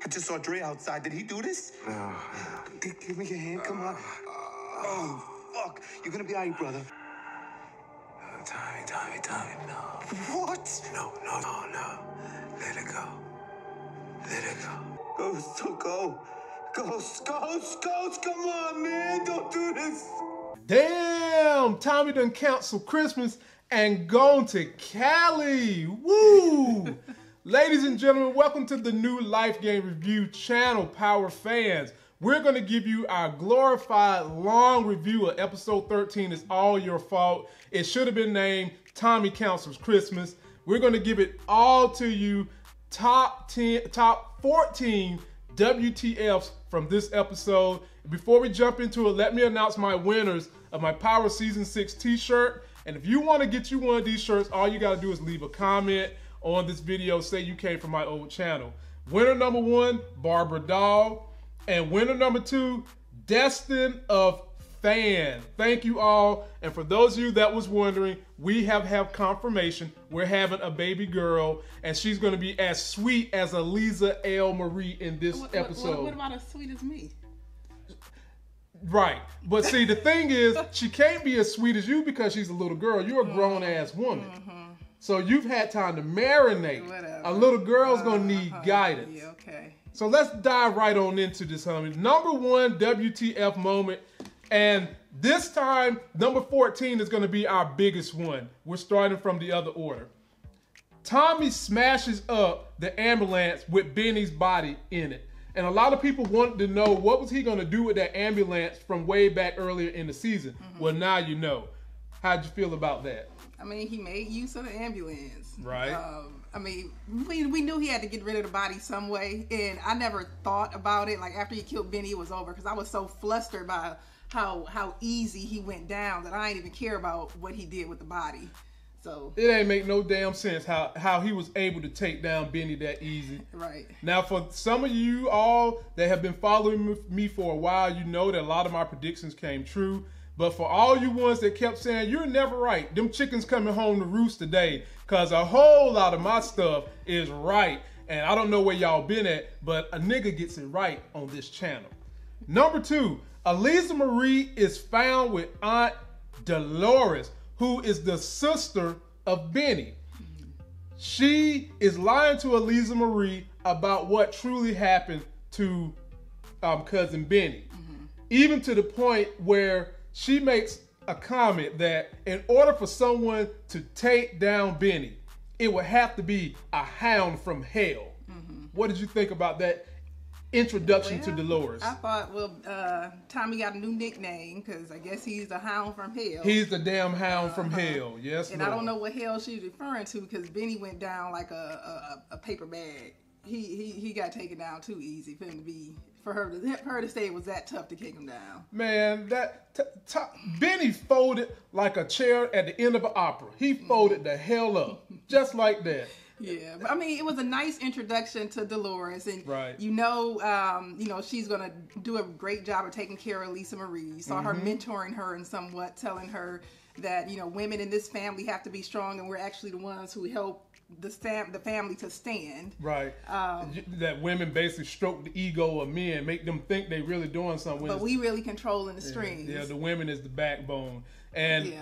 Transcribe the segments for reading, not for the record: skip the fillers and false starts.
I just saw Dre outside. Did he do this? No. Give me your hand. Come on. Oh, fuck. You're gonna be all right, brother. Tommy, no. What? No. Let it go. Ghost, come on, man. Don't do this. Damn, Tommy done canceled Christmas and gone to Cali. Woo! Ladies and gentlemen, welcome to the new Life Game Review channel, Power Fans. We're going to give you our glorified long review of episode 13, It's All Your Fault. It should have been named Tommy Cancels Christmas. We're going to give it all to you, top 14 WTFs from this episode. Before we jump into it, let me announce my winners of my Power Season 6 t-shirt. And if you want to get you one of these shirts, all you got to do is leave a comment on this video, say you came from my old channel. Winner number 1, Barbara Doll. And winner number 2, Destin of Fan. Thank you all. And for those of you that was wondering, we have confirmation. We're having a baby girl, and she's going to be as sweet as Eliza L. Marie in this episode. What about as sweet as me? Right. But see, the thing is, she can't be as sweet as you because she's a little girl. You're a grown-ass woman. So you've had time to marinate. Whatever. A little girl's going to need guidance. Yeah, okay. So let's dive right on into this, homie. Number 1 WTF moment. And this time, number 14 is going to be our biggest one. We're starting from the other order. Tommy smashes up the ambulance with Benny's body in it. And a lot of people wanted to know what was he going to do with that ambulance from way back earlier in the season. Well, now you know. How'd you feel about that? I mean, he made use of the ambulance. Right. I mean, we knew he had to get rid of the body some way, and I never thought about it. Like, after he killed Benny, it was over, because I was so flustered by how easy he went down that I didn't even care about what he did with the body. So it ain't make no damn sense how he was able to take down Benny that easy. Right. Now, for some of you all that have been following me for a while, you know that a lot of my predictions came true. But for all you ones that kept saying, you're never right, them chickens coming home to roost today, because a whole lot of my stuff is right. And I don't know where y'all been at, but a nigga gets it right on this channel. Number 2, Eliza Marie is found with Aunt Dolores, who is the sister of Benny. She is lying to Eliza Marie about what truly happened to cousin Benny. Even to the point where she makes a comment that in order for someone to take down Benny, it would have to be a hound from hell. What did you think about that introduction to Dolores? I thought, well, Tommy got a new nickname, because I guess he's the hound from hell. He's the damn hound from hell. Yes, and Lord. I don't know what hell she's referring to, because Benny went down like a paper bag. He got taken down too easy for her to say it was that tough to kick him down. Man, Benny folded like a chair at the end of an opera. He folded the hell up, just like that. Yeah, but I mean, it was a nice introduction to Dolores, and right. you know, she's gonna do a great job of taking care of Lisa Marie. Saw her mentoring her and somewhat telling her that, you know, women in this family have to be strong, and we're actually the ones who help the family to stand. Right. That women basically stroke the ego of men, make them think they really doing something. But we really controlling the strings. Yeah, the women is the backbone. And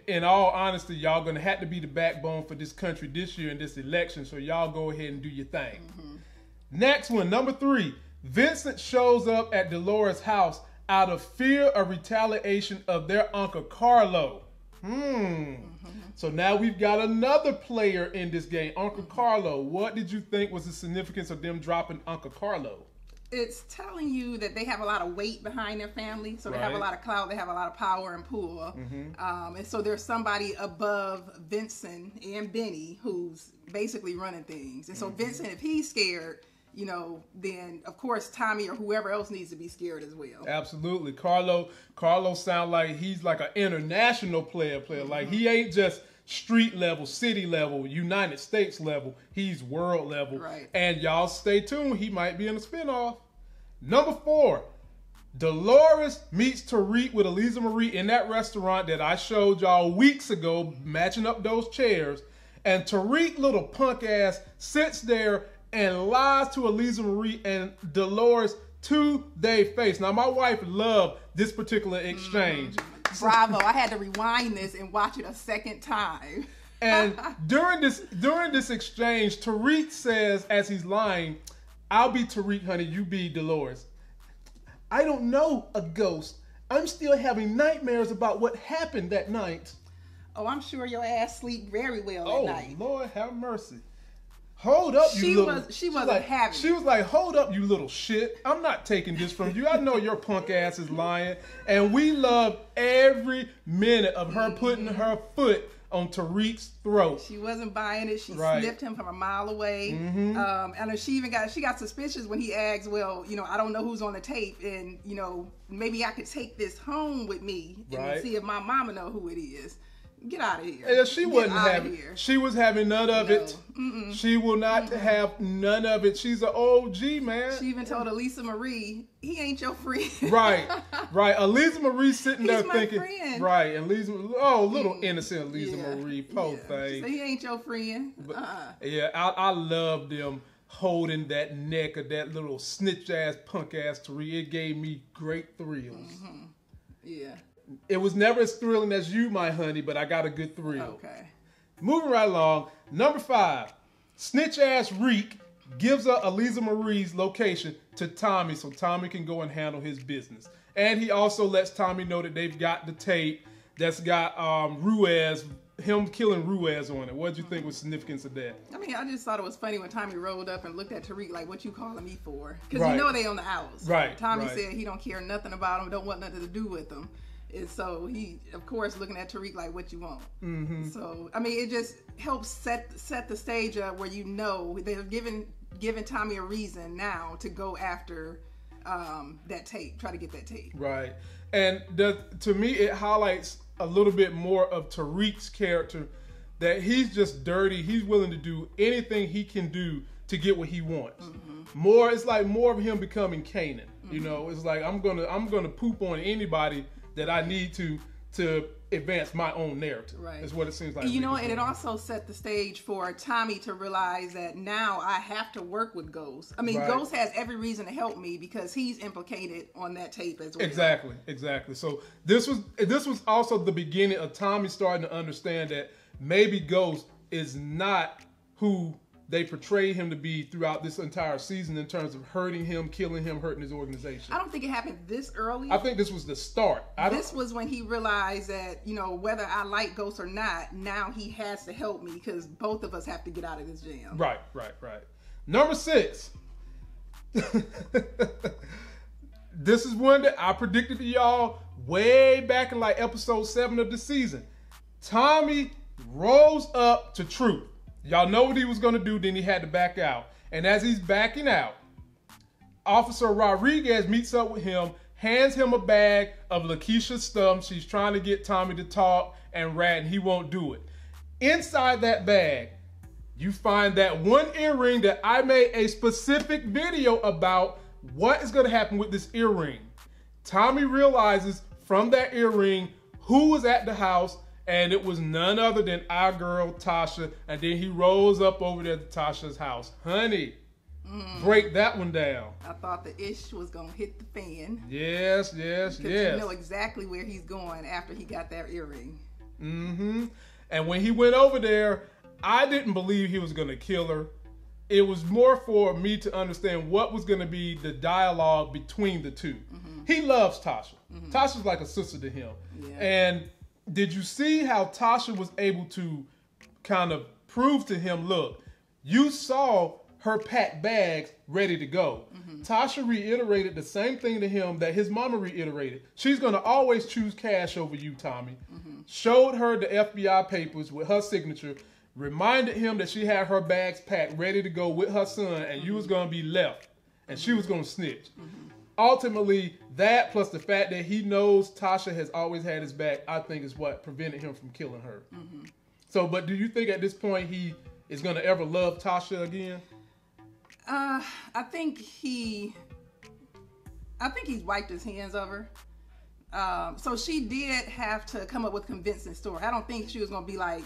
in all honesty, y'all gonna have to be the backbone for this country this year in this election. So y'all go ahead and do your thing. Next one, number 3. Vincent shows up at Dolores' house out of fear of retaliation of their Uncle Carlo. So now we've got another player in this game, Uncle Carlo. What did you think was the significance of them dropping Uncle Carlo? It's telling you that they have a lot of weight behind their family. So they have a lot of clout, they have a lot of power and pull. And so there's somebody above Vincent and Benny who's basically running things. And so Vincent, if he's scared, you know, then of course Tommy or whoever else needs to be scared as well. Absolutely. Carlo sounds like he's like an international player. Like he ain't just street level, city level, United States level. He's world level. Right. And y'all stay tuned. He might be in a spinoff. Number 4, Dolores meets Tariq with Eliza Marie in that restaurant that I showed y'all weeks ago, matching up those chairs. And Tariq, little punk ass, sits there and lies to Eliza Marie and Dolores to their face. Now, my wife loved this particular exchange. Bravo. I had to rewind this and watch it a second time. And during this exchange, Tariq says, as he's lying, "I'll be Tariq, honey, you be Dolores. I don't know a ghost. I'm still having nightmares about what happened that night." Oh, I'm sure your ass sleep very well at night. Oh, Lord have mercy. Hold up, you little... She wasn't having it. She was like, "Hold up, you little shit. I'm not taking this from you. I know your punk ass is lying." And we loved every minute of her putting her foot on Tariq's throat. She wasn't buying it. She sniffed him from a mile away. And she got suspicious when he asked, "Well, I don't know who's on the tape, and maybe I could take this home with me and see if my mama know who it is." Get out of here. Yeah, she was having none of it. She will not have none of it. She's an OG, man. She even told Eliza Marie, "He ain't your friend." Right. Eliza Marie sitting there my thinking, friend. right. And little innocent Eliza Marie, poor thing. She said, "He ain't your friend." Yeah, I love them holding that neck of that little snitch ass, punk ass Tariq. It gave me great thrills. Yeah. It was never as thrilling as you, my honey, but I got a good thrill. Okay. Moving right along. Number 5. Snitch ass Reek gives up Eliza Marie's location to Tommy so Tommy can go and handle his business. And he also lets Tommy know that they've got the tape that's got Ruiz, him killing Ruiz on it. What did you think was the significance of that? I mean, I just thought it was funny when Tommy rolled up and looked at Tariq like, "What you calling me for?" Because they on the outs. Right. Tommy said he don't care nothing about him, don't want nothing to do with him. And so he, of course, looking at Tariq like, "What you want?" So, I mean, it just helps set the stage up where they're giving Tommy a reason now to go after that tape, try to get that tape. Right. And to me, it highlights a little bit more of Tariq's character, that he's just dirty. He's willing to do anything he can do to get what he wants. It's like more of him becoming Kanan. It's like, I'm gonna poop on anybody that I need to advance my own narrative. Right. Is what it seems like. And it also set the stage for Tommy to realize that now I have to work with Ghost. I mean, Ghost has every reason to help me because he's implicated on that tape as well. Exactly. So this was also the beginning of Tommy starting to understand that maybe Ghost is not who they portray him to be throughout this entire season in terms of hurting him, killing him, hurting his organization. I don't think it happened this early. I think this was the start. This was when he realized that, whether I like Ghost or not, now he has to help me because both of us have to get out of this jam. Right. Number 6. This is one that I predicted to y'all way back in like episode 7 of the season. Tommy rose up to truth. Y'all know what he was going to do, then he had to back out. And as he's backing out, Officer Rodriguez meets up with him, hands him a bag of Lakeisha's stuff. She's trying to get Tommy to talk and rat, and he won't do it. Inside that bag, you find that one earring that I made a specific video about what is going to happen with this earring. Tommy realizes from that earring who was at the house, and it was none other than our girl, Tasha. And then he rolls up over there to Tasha's house. Honey, break that one down. I thought the ish was going to hit the fan. Yes. Because you know exactly where he's going after he got that earring. And when he went over there, I didn't believe he was going to kill her. It was more for me to understand what was going to be the dialogue between the two. He loves Tasha. Tasha's like a sister to him. Yeah. And did you see how Tasha was able to kind of prove to him, look, you saw her packed bags ready to go. Tasha reiterated the same thing to him that his mama reiterated. She's going to always choose cash over you, Tommy. Showed her the FBI papers with her signature, reminded him that she had her bags packed ready to go with her son, and you was going to be left, and she was going to snitch. Ultimately, that plus the fact that he knows Tasha has always had his back, I think is what prevented him from killing her. So, but do you think at this point he is going to ever love Tasha again? I think he's wiped his hands of her. So she did have to come up with a convincing story. I don't think she was going to be like,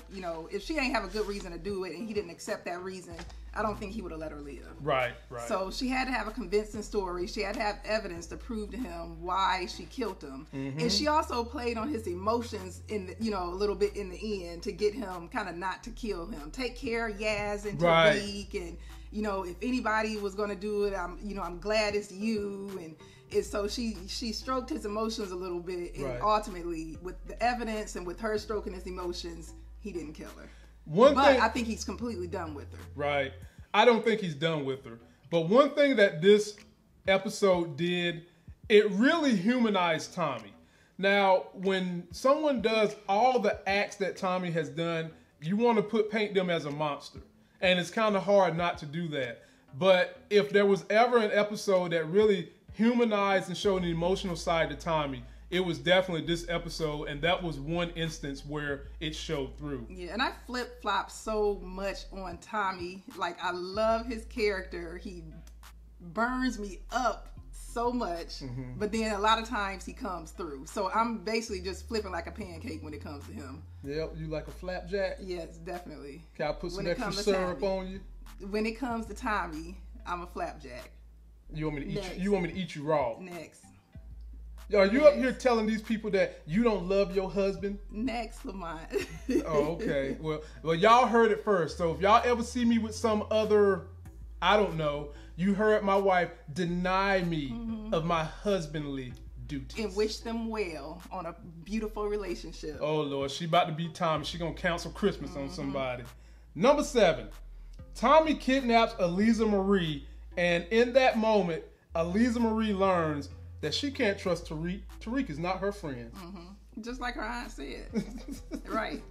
if she ain't have a good reason to do it and he didn't accept that reason, I don't think he would have let her live. Right. So she had to have a convincing story. She had to have evidence to prove to him why she killed him. Mm-hmm. And she also played on his emotions a little bit in the end to get him kind of not to kill him. Take care of Yaz and Tariq, and if anybody was going to do it, I'm glad it's you. And so she stroked his emotions a little bit, and ultimately, with the evidence and with her stroking his emotions, he didn't kill her. But I think he's completely done with her. Right. I don't think he's done with her. But one thing that this episode did, it really humanized Tommy. Now, when someone does all the acts that Tommy has done, you want to paint them as a monster. And it's kind of hard not to do that. But if there was ever an episode that really humanized and showed an emotional side to Tommy, it was definitely this episode, and that was one instance where it showed through. Yeah, and I flip-flop so much on Tommy. Like, I love his character. He burns me up so much, but then a lot of times he comes through. So I'm basically just flipping like a pancake when it comes to him. Yep, you like a flapjack? Yes, definitely. Can I put some extra syrup on you? When it comes to Tommy, I'm a flapjack. You want me to eat you? You want me to eat you raw? Next. Are you up here telling these people that you don't love your husband? Next, Lamont. Oh, okay. Well, y'all heard it first. So if y'all ever see me with some other, I don't know, you heard my wife deny me of my husbandly duties. And wish them well on a beautiful relationship. Oh, Lord. She about to be Tommy. She gonna cancel Christmas on somebody. Number 7. Tommy kidnaps Eliza Marie, and in that moment, Eliza Marie learns that she can't trust Tariq. Tariq is not her friend. Just like her aunt said. Right.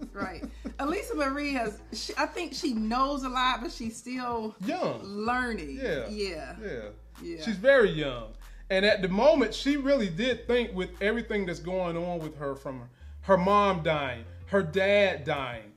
Eliza Marie I think she knows a lot, but she's still young, learning. Yeah. She's very young. And at the moment, she really did think, with everything that's going on with her, from her mom dying, her dad dying,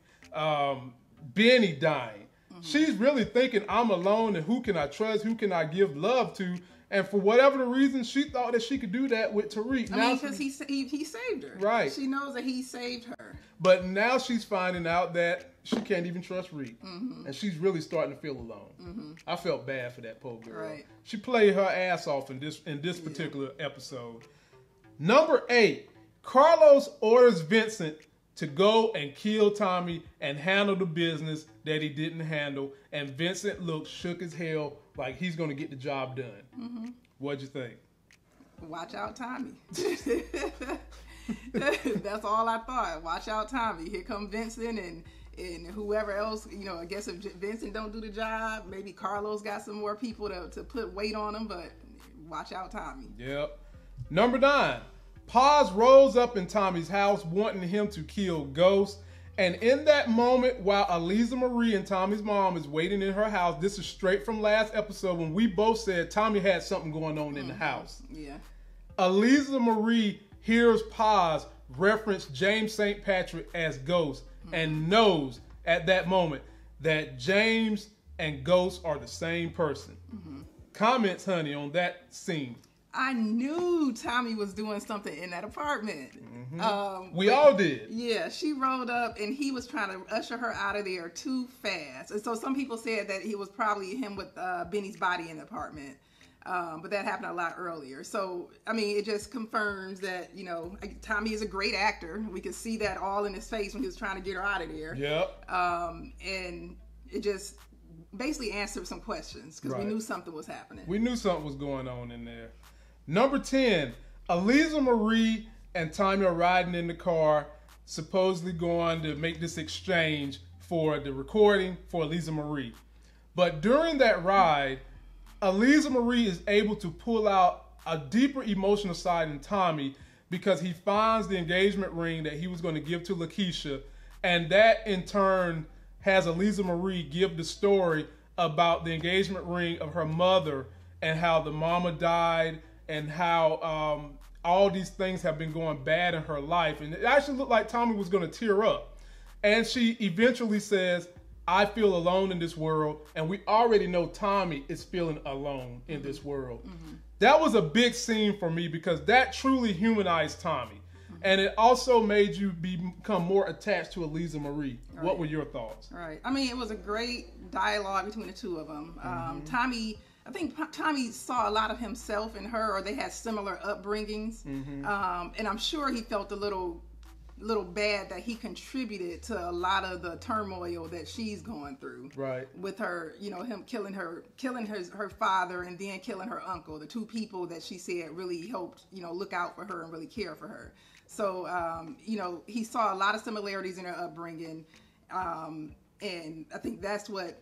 Benny dying, she's really thinking, I'm alone, and who can I trust? Who can I give love to? And for whatever the reason, she thought that she could do that with Tariq. I mean, because he saved her. Right. She knows that he saved her. But now she's finding out that she can't even trust Reed. And she's really starting to feel alone. I felt bad for that poor girl. Right. She played her ass off in this particular episode. Number 8, Carlos orders Vincent to go and kill Tommy and handle the business that he didn't handle. And Vincent looked shook as hell, like he's going to get the job done. What'd you think? Watch out, Tommy. That's all I thought. Watch out, Tommy. Here come Vincent and whoever else. I guess if Vincent don't do the job, maybe Carlos got some more people to put weight on him, but watch out, Tommy. Yep. Number 9. Paz rolls up in Tommy's house wanting him to kill Ghost. And in that moment, while Eliza Marie and Tommy's mom is waiting in her house, this is straight from last episode when we both said Tommy had something going on in the house. Yeah. Eliza Marie hears Paz reference James St. Patrick as Ghost and knows at that moment that James and Ghost are the same person. Comments, honey, on that scene. I knew Tommy was doing something in that apartment. We all did. Yeah, she rolled up and he was trying to usher her out of there too fast. And so some people said that it was probably him with Benny's body in the apartment. But that happened a lot earlier. So, I mean, it just confirms that, Tommy is a great actor. We could see that all in his face when he was trying to get her out of there. Yep. And it just basically answered some questions because we knew something was happening. We knew something was going on in there. Number 10, Eliza Marie and Tommy are riding in the car, supposedly going to make this exchange for the recording for Eliza Marie. But during that ride, Eliza Marie is able to pull out a deeper emotional side in Tommy because he finds the engagement ring that he was going to give to Lakeisha, and that in turn has Eliza Marie give the story about the engagement ring of her mother and how the mama died and how all these things have been going bad in her life. And it actually looked like Tommy was going to tear up. And she eventually says, I feel alone in this world, and we already know Tommy is feeling alone in this world. That was a big scene for me because that truly humanized Tommy. And it also made you become more attached to Elisa Marie. Right. What were your thoughts? Right. I mean, it was a great dialogue between the two of them. Tommy, I think Tommy saw a lot of himself in her, or they had similar upbringings. And I'm sure he felt a little bad that he contributed to a lot of the turmoil that she's going through. Right. With her, you know, him killing her father and then killing her uncle, the two people that she said really helped, you know, look out for her and really care for her. So, you know, he saw a lot of similarities in her upbringing. And I think that's what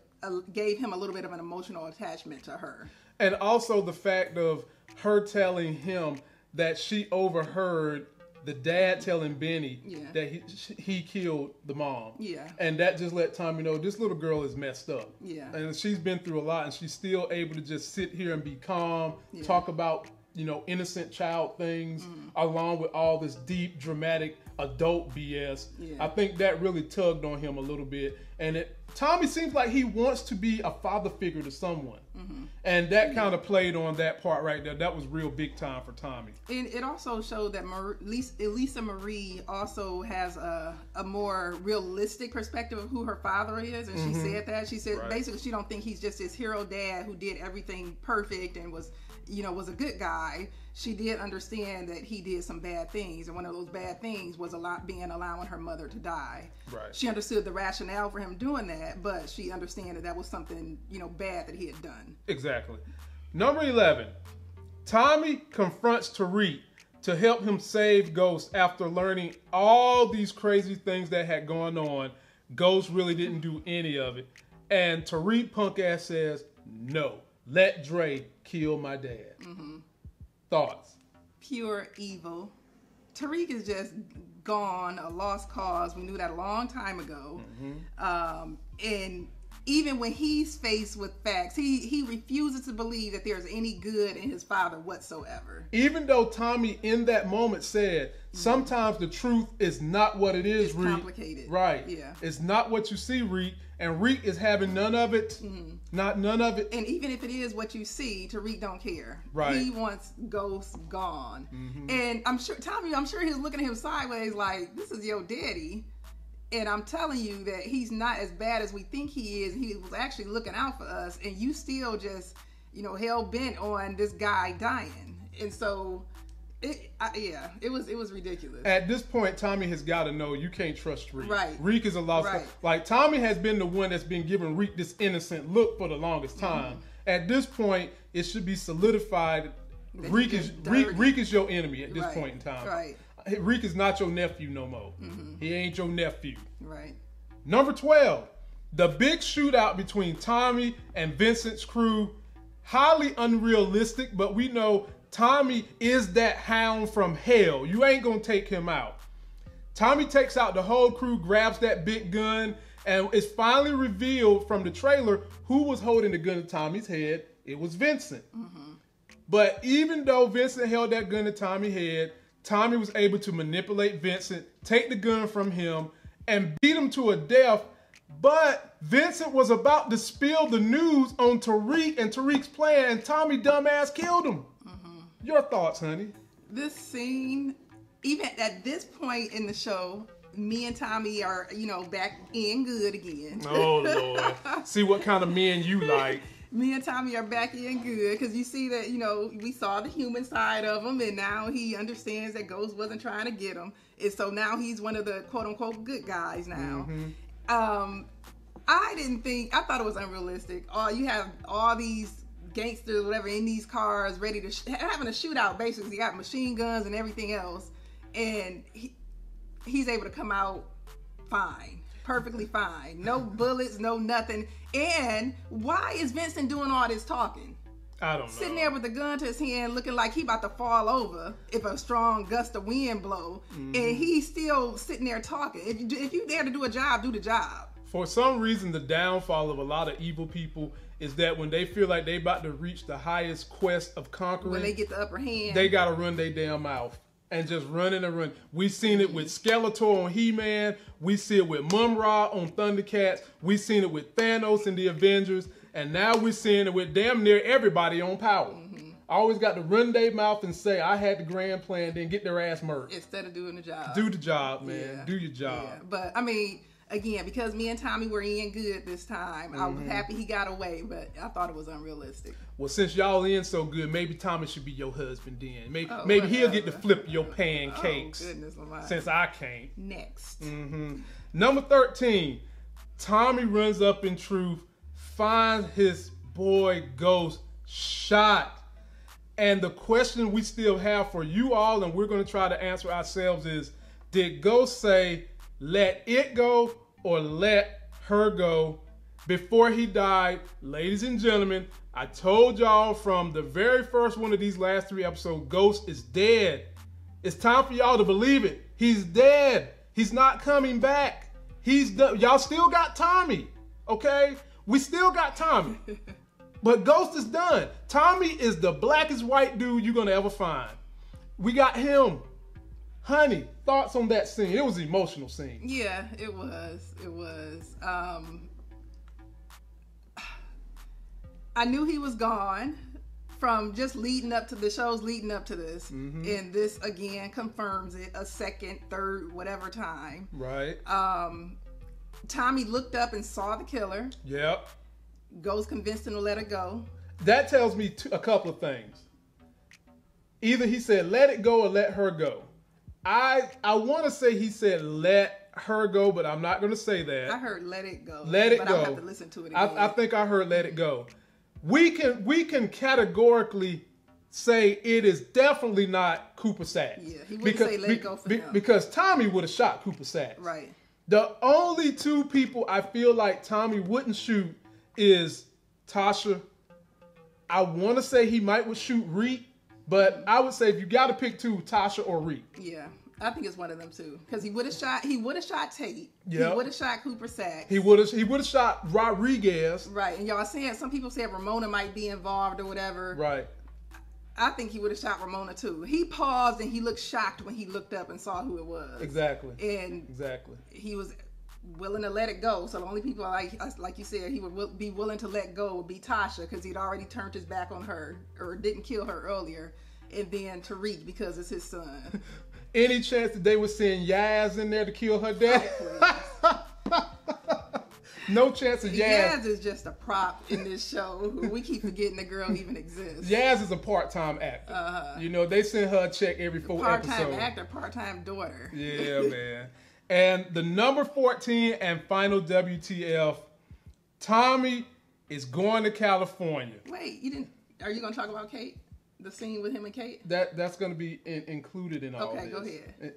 gave him a little bit of an emotional attachment to her. And also the fact of her telling him that she overheard the dad telling Benny that he killed the mom. Yeah. And that just let Tommy know this little girl is messed up. Yeah. And she's been through a lot, and she's still able to just sit here and be calm, talk about, you know, innocent child things, along with all this deep, dramatic adult BS. I think that really tugged on him a little bit. And Tommy seems like he wants to be a father figure to someone. And that kind of played on that part right there. That was real big time for Tommy. And it also showed that Elisa Marie also has a more realistic perspective of who her father is. And she said that. She said basically she don't think he's just this hero dad who did everything perfect and was a good guy. She did understand that he did some bad things, and one of those bad things was allowing her mother to die. Right. She understood the rationale for him doing that, but she understood that was something, you know, bad that he had done. Exactly. Number 11, Tommy confronts Tariq to help him save Ghost after learning all these crazy things that had gone on. Ghost really didn't do any of it, and Tariq punk ass says, "No, let Dre kill my dad." Thoughts? Pure evil. Tariq is just gone, a lost cause. We knew that a long time ago. And even when he's faced with facts, he refuses to believe that there's any good in his father whatsoever. Even though Tommy in that moment said, sometimes the truth is not what it is, Reek. It's complicated. Right. Yeah. It's not what you see, Reek. And Reek is having none of it. Not none of it. And even if it is what you see, Tariq don't care. Right. He wants Ghost gone. And I'm sure he's looking at him sideways like, this is your daddy. And I'm telling you that he's not as bad as we think he is. He was actually looking out for us. And you still just, you know, hell bent on this guy dying. And so, it was ridiculous. At this point, Tommy has got to know you can't trust Reek. Right. Reek is a lost cause. Like, Tommy has been the one that's been giving Reek this innocent look for the longest time. At this point, it should be solidified. Reek is your enemy at this point in time. Right. Reek is not your nephew no more. He ain't your nephew. Right. Number 12, the big shootout between Tommy and Vincent's crew. Highly unrealistic, but we know Tommy is that hound from hell. You ain't gonna take him out. Tommy takes out the whole crew, grabs that big gun, and it's finally revealed from the trailer who was holding the gun to Tommy's head. It was Vincent. But even though Vincent held that gun to Tommy's head, Tommy was able to manipulate Vincent, take the gun from him, and beat him to a death. But Vincent was about to spill the news on Tariq and Tariq's plan, and Tommy dumbass killed him. Your thoughts, honey? This scene, even at this point in the show, me and Tommy are, you know, back in good again. Oh, Lord. See what kind of men you like. Me and Tommy are back in good because you see that, you know, we saw the human side of him, and now he understands that Ghost wasn't trying to get him. And so now he's one of the quote-unquote good guys now. I thought it was unrealistic. You have all these gangsters, whatever, in these cars ready to having a shootout. Basically, he got machine guns and everything else, and he's able to come out fine, perfectly fine, no bullets, no nothing. And why is Vincent doing all this talking? I don't know. Sitting there with a gun to his hand, looking like he about to fall over if a strong gust of wind blow, and he's still sitting there talking. If you dare to do a job, do the job. For some reason, the downfall of a lot of evil people is that when they feel like they about to reach the highest quest of conquering, when they get the upper hand, they gotta run their damn mouth. and just running and running. We seen it with Skeletor on He-Man. We see it with Mum-Ra on Thundercats. We seen it with Thanos in the Avengers. And now we're seeing it with damn near everybody on Power. Always got to run their mouth and say, I had the grand plan, then get their ass murdered. Instead of doing the job. Do the job, man. Yeah. Do your job. Yeah. But, I mean, again, because me and Tommy were in good this time, I was happy he got away, but I thought it was unrealistic. Well, since y'all in so good, maybe Tommy should be your husband then. Maybe he'll get to flip your pancakes. Oh, goodness alive. Since I can't. Next. Number 13, Tommy runs up in truth, finds his boy Ghost shot. And the question we still have for you all, and we're going to try to answer ourselves, is did Ghost say, let it go or let her go before he died? Ladies and gentlemen, I told y'all from the very first one of these last 3 episodes, Ghost is dead. It's time for y'all to believe it. He's dead. He's not coming back. He's done. Y'all still got Tommy, okay? We still got Tommy. But Ghost is done. Tommy is the blackest white dude you're going to ever find. We got him. Honey, thoughts on that scene? It was an emotional scene. Yeah, it was. It was. I knew he was gone from just leading up to the shows leading up to this. And this, again, confirms it a second, third, whatever time. Right. Tommy looked up and saw the killer. Yep. Ghost convinced him to let it go. That tells me a couple of things. Either he said, let it go or let her go. I want to say he said, let her go, but I'm not going to say that. I heard let it go. Let it but go. I'll have to listen to it again. I think I heard let it go. We can categorically say it is definitely not Cooper Saxe. Yeah, he wouldn't say let it go for him. Because Tommy would have shot Cooper Saxe. Right. The only 2 people I feel like Tommy wouldn't shoot is Tasha. I want to say he might would shoot Reek, but I would say if you got to pick 2, Tasha or Reek. Yeah, I think it's one of them too. Because he would have shot Tate. Yep. He would have shot Cooper Saxe. He would have shot Rodriguez. Right, and y'all saying some people said Ramona might be involved or whatever. Right. I think he would have shot Ramona too. He paused and he looked shocked when he looked up and saw who it was. Exactly. And he was willing to let it go. So the only people like you said he would be willing to let go would be Tasha, because he'd already turned his back on her or didn't kill her earlier, and then Tariq because it's his son. Any chance that they would send Yaz in there to kill her dad? No chance of Yaz. Yaz is just a prop in this show. We keep forgetting the girl even exists. Yaz is a part-time actor. You know, they send her a check every 4 episodes. Part-time actor, part-time daughter. Yeah, man. And the number 14 and final WTF, Tommy is going to California. Wait, are you going to talk about Kate? The scene with him and Kate? That's going to be included in all this. Okay, go ahead.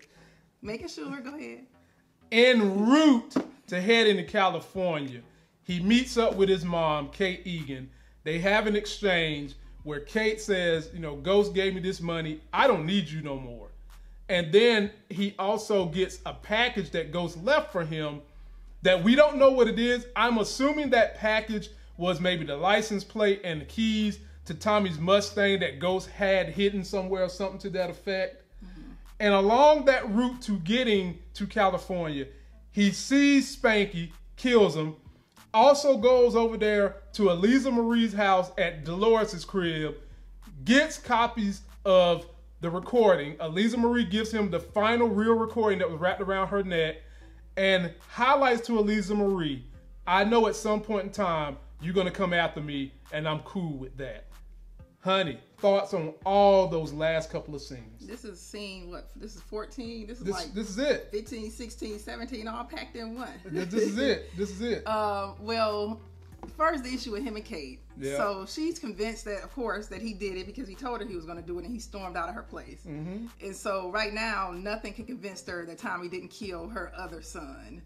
Making sure, go ahead. En route to head into California, he meets up with his mom, Kate Egan. They have an exchange where Kate says, you know, Ghost gave me this money. I don't need you no more. And then he also gets a package that Ghost left for him that we don't know what it is. I'm assuming that package was maybe the license plate and the keys to Tommy's Mustang that Ghost had hidden somewhere or something to that effect. And along that route to getting to California, he sees Spanky, kills him, also goes over there to Eliza Marie's house at Dolores' crib, gets copies of the recording. Eliza Marie gives him the final real recording that was wrapped around her neck and highlights to Eliza Marie, I know at some point in time you're going to come after me and I'm cool with that. Honey, thoughts on all those last couple of scenes? This is scene, what? This is 14? This is it. 15, 16, 17, all packed in one. This is it. Well, first the issue with him and Kate. Yeah. So she's convinced that, of course, that he did it because he told her he was going to do it and he stormed out of her place. And so right now, nothing can convince her that Tommy didn't kill her other son.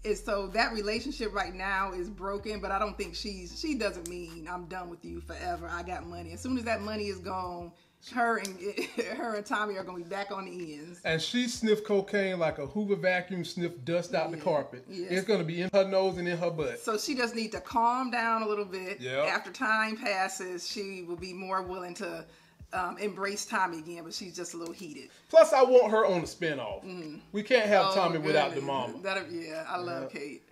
And so that relationship right now is broken, but I don't think she doesn't mean I'm done with you forever. I got money. As soon as that money is gone, her and Tommy are going to be back on the ends. And she sniffed cocaine like a Hoover vacuum sniffed dust out the carpet. Yeah. It's going to be in her nose and in her butt. So she just needs to calm down a little bit. Yep. After time passes, she will be more willing to embrace Tommy again, but she's just a little heated. Plus, I want her on the spinoff. We can't have Tommy without the mama. I love Kate.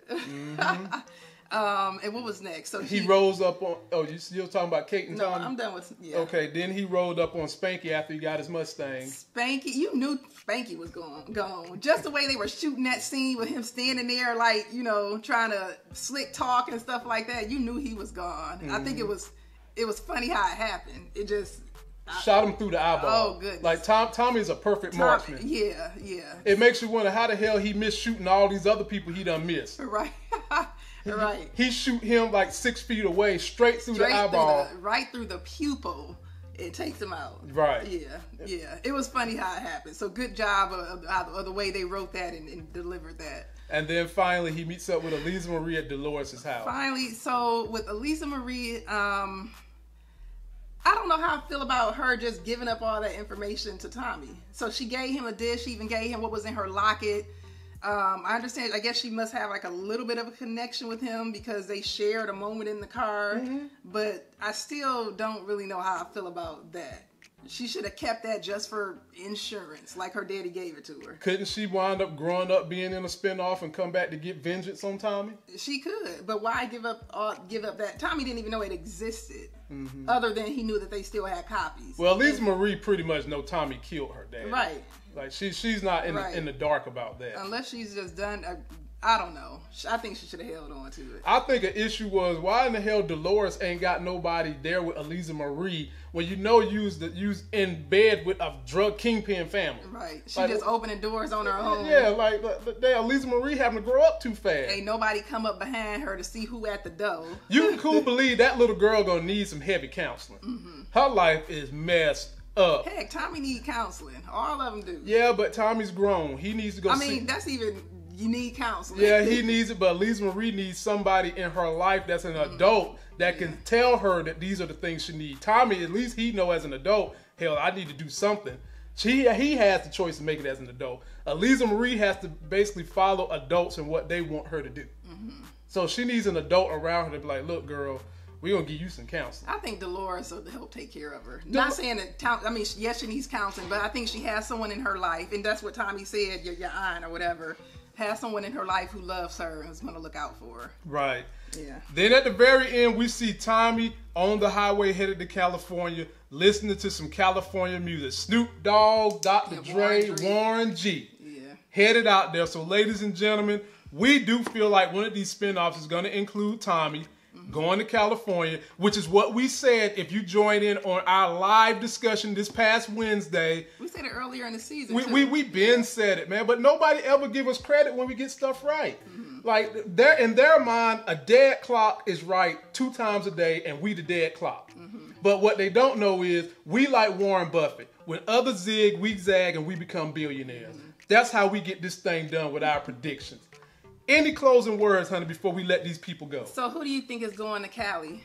And what was next? So he rose up on. Oh, you still talking about Kate and Tommy? No, I'm done with. Yeah. Okay, then he rolled up on Spanky after he got his Mustang. Spanky, you knew Spanky was gone. Just the way they were shooting that scene with him standing there, like, you know, trying to slick talk and stuff like that. You knew he was gone. I think it was funny how it happened. It just shot him through the eyeball. Oh, goodness. Like Tommy is a perfect marksman. Yeah. It makes you wonder how the hell he missed shooting all these other people he done missed. Right. Right. He shoot him like 6 feet away, straight through the eyeball. Right through the pupil. It takes him out. Right. Yeah. It was funny how it happened. So good job of the way they wrote that and delivered that. And then finally he meets up with Elisa Marie at Dolores' house. Finally, so with Elisa Marie, I don't know how I feel about her just giving up all that information to Tommy. So she gave him a dish, she even gave him what was in her locket. I understand, I guess she must have like a little bit of a connection with him because they shared a moment in the car. But I still don't really know how I feel about that. She should have kept that just for insurance, like her daddy gave it to her. Couldn't she wind up growing up being in a spinoff and come back to get vengeance on Tommy? She could, but why give up that? Tommy didn't even know it existed, other than he knew that they still had copies. Well, Elisa Marie pretty much know Tommy killed her dad. Right. Like she's not in the dark about that. Unless she's just done. I don't know. I think she should have held on to it. I think an issue was why in the hell Dolores ain't got nobody there with Elisa Marie when you know you's in bed with a drug kingpin family. Right. She like, just opening doors on her own. Yeah, like Elisa Marie having to grow up too fast. Ain't nobody come up behind her to see who at the door. You can cool believe that little girl gonna need some heavy counseling. Her life is messed up. Heck, Tommy need counseling. All of them do. Yeah, but Tommy's grown. He needs to go. That's even. You need counseling. Yeah, he needs it, but Elisa Marie needs somebody in her life that's an adult that can tell her that these are the things she needs. Tommy, at least he know as an adult, hell, I need to do something. He has the choice to make it as an adult. Elisa Marie has to basically follow adults and what they want her to do. So she needs an adult around her to be like, look, girl, we're going to give you some counseling. I think Dolores will help take care of her. Not saying that, yes, she needs counseling, but I think she has someone in her life, and that's what Tommy said, your aunt or whatever, has someone in her life who loves her and is going to look out for her. Right. Yeah. Then at the very end, we see Tommy on the highway headed to California, listening to some California music. Snoop Dogg, Dr. Dre, Warren G. Yeah. Headed out there. So ladies and gentlemen, we do feel like one of these spinoffs is going to include Tommy going to California, which is what we said if you join in on our live discussion this past Wednesday. We said it earlier in the season. We been said it, man, but nobody ever give us credit when we get stuff right. Like in their mind, a dead clock is right 2 times a day, and we the dead clock. But what they don't know is we like Warren Buffett. When others zig, we zag, and we become billionaires. That's how we get this thing done with our predictions. Any closing words, honey, before we let these people go? So who do you think is going to Cali?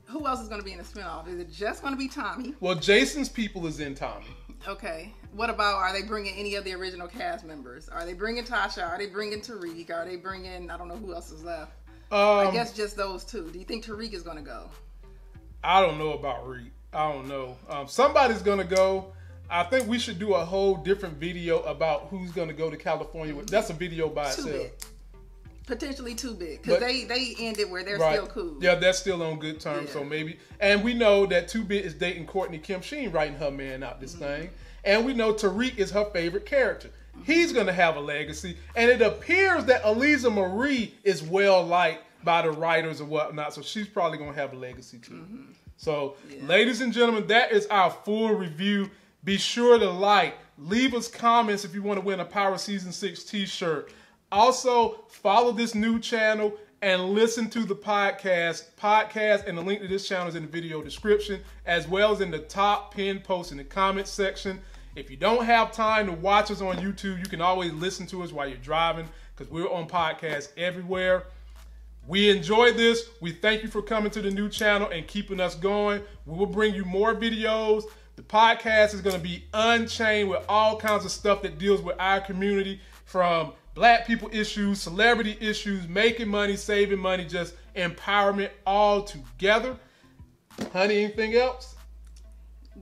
Who else is going to be in the spinoff? Is it just going to be Tommy? Well, Jason's people is in Tommy. Okay. What about, are they bringing any of the original cast members? Are they bringing Tasha? Are they bringing Tariq? Are they bringing, I don't know who else is left. I guess just those 2. Do you think Tariq is going to go? I don't know about Reed. I don't know. Somebody's going to go. I think we should do a whole different video about who's going to go to California. That's a video by itself. Big. Potentially too big, because they ended where they're still cool. Yeah, they're still on good terms. So maybe, and we know that 2-Bit is dating Courtney Kim. She ain't writing her man out this thing. And we know Tariq is her favorite character. He's gonna have a legacy, and it appears that Elisa Marie is well liked by the writers and whatnot. So she's probably gonna have a legacy too. So, ladies and gentlemen, that is our full review. Be sure to like, leave us comments if you want to win a Power Season 6 t-shirt. Also, follow this new channel and listen to the podcast. And the link to this channel is in the video description, as well as in the top pinned post in the comments section. If you don't have time to watch us on YouTube, you can always listen to us while you're driving, because we're on podcasts everywhere. We enjoyed this. We thank you for coming to the new channel and keeping us going. We will bring you more videos. The podcast is going to be unchained with all kinds of stuff that deals with our community, from Black people issues, celebrity issues, making money, saving money, just empowerment all together. Honey, anything else?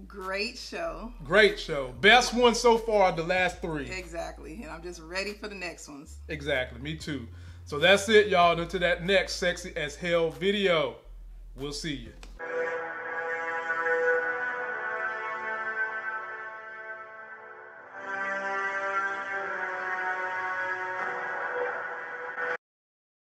Great show. Great show. Best one so far, the last 3. Exactly. And I'm just ready for the next ones. Exactly. Me too. So that's it, y'all. Until that next Sexy as Hell video. We'll see you.